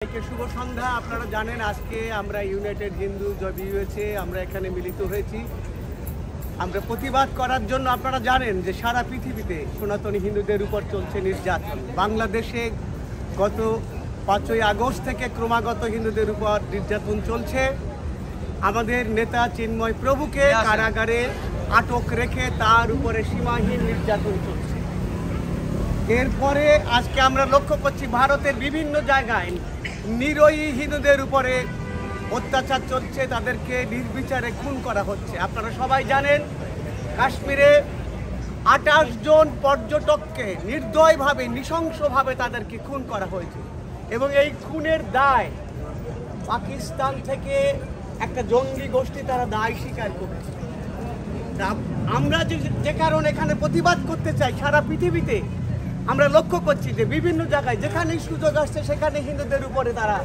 শুভ সন্ধ্যা। আপনারা জানেন আজকে আমরা ইউনাইটেড হিন্দু জবিউএসএ আমরা এখানে মিলিত হয়েছি। আমরা প্রতিবাদ করার জন্য আপনারা জানেন যে সারা পৃথিবীতে সনাতনী হিন্দুদের উপর চলছে নির্যাতন। বাংলাদেশে গত 5ই আগস্ট থেকে ক্রমাগত হিন্দুদের উপর নির্যাতন চলছে। আমাদের নেতা চিন্ময় প্রভুকে কারাগারে আটক রেখে তার উপরে সীমাহীন নির্যাতন চলছে। এরপরে আজকে আমরা লক্ষ্য করছি ভারতের বিভিন্ন জায়গায় নিরীহ হিন্দুদের উপরে অত্যাচার চলছে, তাদেরকে নির্বিচারে খুন করা হচ্ছে। আপনারা সবাই জানেন কাশ্মীরে 28 জন পর্যটককে নির্দয়ভাবে নৃশংসভাবে তাদেরকে খুন করা হয়েছে এবং এই খুনের দায় পাকিস্তান থেকে একটা জঙ্গি গোষ্ঠী তারা দায় স্বীকার করেছে। আমরা যে কারণে এখানে প্রতিবাদ করতে চাই, সারা পৃথিবীতে আমরা লক্ষ্য করছি যে বিভিন্ন জায়গায় যেখানেই সুযোগ আসছে সেখানে হিন্দুদের উপরে তারা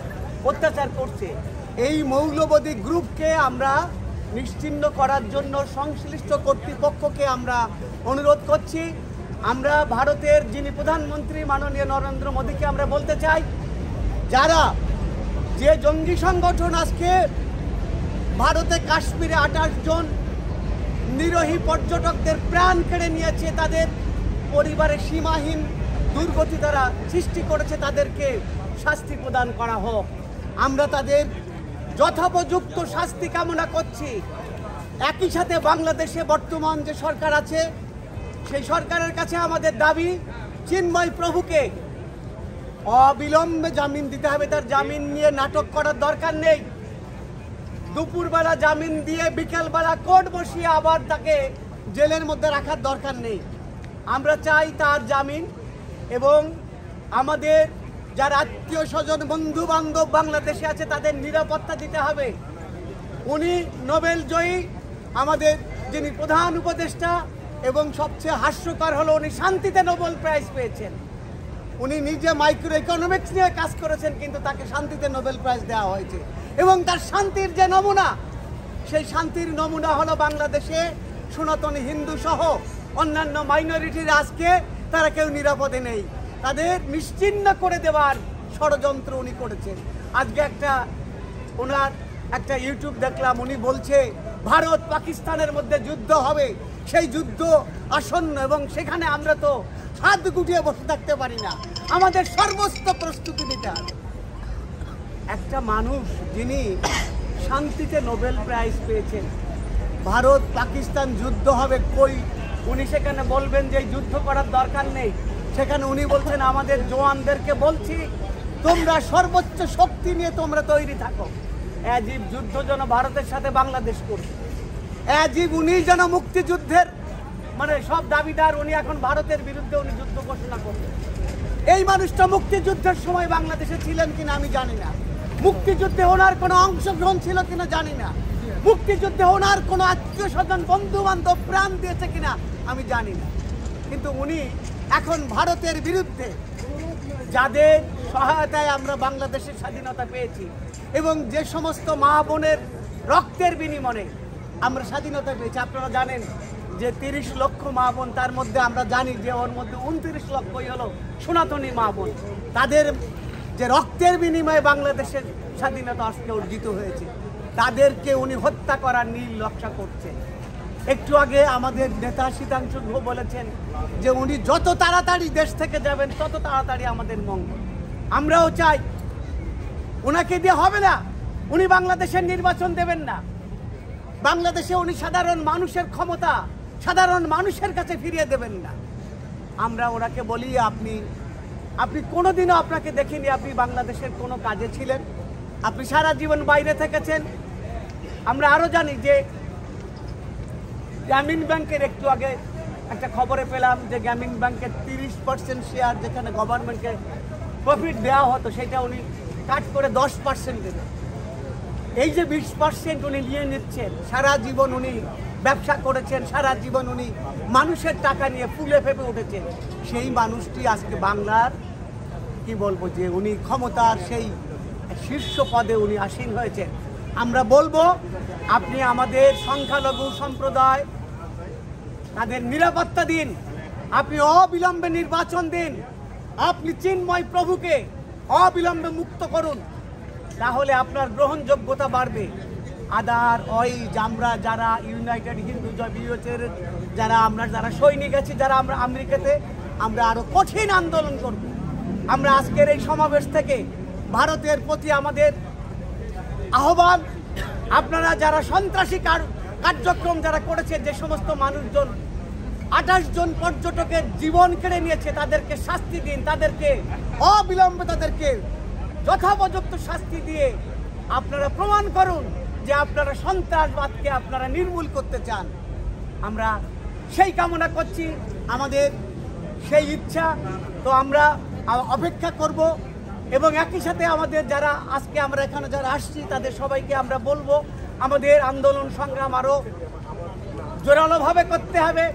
অত্যাচার করছে। এই মৌলবাদী গ্রুপকে আমরা নিশ্চিহ্ন করার জন্য সংশ্লিষ্ট কর্তৃপক্ষকে আমরা অনুরোধ করছি। আমরা ভারতের যিনি প্রধানমন্ত্রী মাননীয় নরেন্দ্র মোদীকে আমরা বলতে চাই, যারা যে জঙ্গি সংগঠন আজকে ভারতে কাশ্মীরে 28 জন নিরীহ পর্যটকদের প্রাণ কেড়ে নিয়েছে, তাদের পরিবারের সীমাহীন দুর্গতি তারা সৃষ্টি করেছে, তাদেরকে শাস্তি প্রদান করা হোক। আমরা তাদের যথোপযুক্ত শাস্তি কামনা করছি। একই সাথে বাংলাদেশে বর্তমান যে সরকার আছে সেই সরকারের কাছে আমাদের দাবি, চিন্ময় প্রভুকে অবিলম্বে জামিন দিতে হবে। তার জামিন নিয়ে নাটক করার দরকার নেই। দুপুরবেলা জামিন দিয়ে বিকেলবেলা কোর্ট বসিয়ে আবার তাকে জেলের মধ্যে রাখার দরকার নেই। আমরা চাই তার জামিন এবং আমাদের যারা আত্মীয় স্বজন বন্ধু বান্ধব বাংলাদেশে আছে তাদের নিরাপত্তা দিতে হবে। উনি নোবেল জয়ী, আমাদের যিনি প্রধান উপদেষ্টা, এবং সবচেয়ে হাস্যকর হলো উনি শান্তিতে নোবেল প্রাইজ পেয়েছেন। উনি নিজে মাইক্রো ইকোনমিক্স নিয়ে কাজ করেছেন, কিন্তু তাকে শান্তিতে নোবেল প্রাইজ দেওয়া হয়েছে এবং তার শান্তির যে নমুনা, সেই শান্তির নমুনা হলো বাংলাদেশে সনাতনী হিন্দু সহ অন্যান্য মাইনরিটির আজকে তারা কেউ নিরাপদে নেই। তাদের নিশ্চিহ্ন করে দেওয়ার ষড়যন্ত্র উনি করেছেন। আজকে ওনার একটা ইউটিউব দেখলাম, উনি বলছে ভারত পাকিস্তানের মধ্যে যুদ্ধ হবে, সেই যুদ্ধ আসন্ন এবং সেখানে আমরা তো হাত গুটিয়ে বসে থাকতে পারি না, আমাদের সর্বোচ্চ প্রস্তুতি নিতে হবে। একটা মানুষ যিনি শান্তিতে নোবেল প্রাইজ পেয়েছেন, ভারত পাকিস্তান যুদ্ধ হবে, কই উনি সেখানে বলবেন যে যুদ্ধ করার দরকার নেই। সেখানে উনি বলছেন আমাদের জওয়ানদেরকে বলছি তোমরা সর্বোচ্চ শক্তি নিয়ে তোমরা তৈরি থাকো। অ্যাজিব যুদ্ধ যেন ভারতের সাথে বাংলাদেশ করবে, অ্যাজিব উনি যেন মুক্তিযুদ্ধের মানে সব দাবিদার, উনি এখন ভারতের বিরুদ্ধে উনি যুদ্ধ ঘোষণা করবেন। এই মানুষটা মুক্তিযুদ্ধের সময় বাংলাদেশে ছিলেন কিনা আমি জানি না, মুক্তিযুদ্ধে ওনার কোনো অংশগ্রহণ ছিল কিনা জানি না, মুক্তিযুদ্ধে ওনার কোনো আত্মীয় স্বজন বন্ধু বান্ধব প্রাণ দিয়েছে কিনা আমি জানি না, কিন্তু উনি এখন ভারতের বিরুদ্ধে, যাদের সহায়তায় আমরা বাংলাদেশের স্বাধীনতা পেয়েছি এবং যে সমস্ত মা বোনের রক্তের বিনিময়ে আমরা স্বাধীনতা পেয়েছি। আপনারা জানেন যে 30 লক্ষ মা বোন, তার মধ্যে আমরা জানি যে ওর মধ্যে 29 লক্ষই হলো সনাতনী মা বোন, তাদের যে রক্তের বিনিময়ে বাংলাদেশের স্বাধীনতা আজকে অর্জিত হয়েছে, তাদেরকে উনি হত্যা করার নীল নকশা করছেন। একটু আগে আমাদের নেতা শীতাংশু বলেছেন যে উনি যত তাড়াতাড়ি দেশ থেকে যাবেন তত তাড়াতাড়ি আমাদের মঙ্গল। আমরাও চাই, ওনাকে দিয়ে হবে না, উনি বাংলাদেশের নির্বাচন দেবেন না, বাংলাদেশে উনি সাধারণ মানুষের ক্ষমতা সাধারণ মানুষের কাছে ফিরিয়ে দেবেন না। আমরা ওনাকে বলি আপনি কোনোদিনও আপনাকে দেখিনি আপনি বাংলাদেশের কোনো কাজে ছিলেন, আপনি সারা জীবন বাইরে থেকেছেন। আমরা আরও জানি যে গ্রামীণ ব্যাংকের, একটু আগে একটা খবরে পেলাম যে গ্রামীণ ব্যাংকের 30% শেয়ার যেখানে গভর্নমেন্টকে প্রফিট দেওয়া হতো সেটা উনি কাট করে 10% দেবেন। এই যে 20% উনি নিয়ে নিচ্ছেন, সারা জীবন উনি ব্যবসা করেছেন, সারা জীবন উনি মানুষের টাকা নিয়ে ফুলে ফেপে উঠেছেন। সেই মানুষটি আজকে বাংলার কি বলবো যে উনি ক্ষমতার সেই শীর্ষ পদে উনি আসীন হয়েছেন। আমরা বলবো আপনি আমাদের সংখ্যালঘু সম্প্রদায় তাদের নিরাপত্তা দিন, আপনি অবিলম্বে নির্বাচন দিন, আপনি চিন্ময় প্রভুকে অবিলম্বে মুক্ত করুন, তাহলে আপনার গ্রহণযোগ্যতা বাড়বে। আদার ওয়াইজ আমরা যারা ইউনাইটেড হিন্দু জমিয়তের যারা সৈনিক আছি, যারা আমরা আমেরিকাতে, আমরা আরো কঠিন আন্দোলন করব। আমরা আজকের এই সমাবেশ থেকে ভারতের প্রতি আমাদের আহ্বান, আপনারা যারা সন্ত্রাসী কার্যক্রম যারা করেছে, যে সমস্ত মানুষজন 28 জন পর্যটকের জীবন কেড়ে নিয়েছে, তাদেরকে শাস্তি দিন, তাদেরকে অবিলম্বে তাদেরকে যথোপযুক্ত শাস্তি দিয়ে আপনারা প্রমাণ করুন যে আপনারা সন্ত্রাসবাদকে আপনারা নির্মূল করতে চান। আমরা সেই কামনা করছি, আমাদের সেই ইচ্ছা। তো আমরা অপেক্ষা করব এবং একই সাথে আমাদের যারা আজকে আমরা এখানে যারা আসছি তাদের সবাইকে আমরা বলবো আমাদের আন্দোলন সংগ্রাম আরও জোরালোভাবে করতে হবে।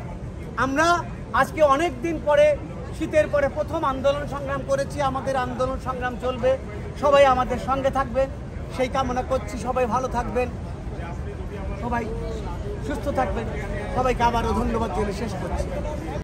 আমরা আজকে অনেক দিন পরে, শীতের পরে প্রথম আন্দোলন সংগ্রাম করেছি। আমাদের আন্দোলন সংগ্রাম চলবে, সবাই আমাদের সঙ্গে থাকবেন সেই কামনা করছি। সবাই ভালো থাকবেন, সবাই সুস্থ থাকবেন। সবাইকে আবারও ধন্যবাদ দিয়ে শেষ করছি।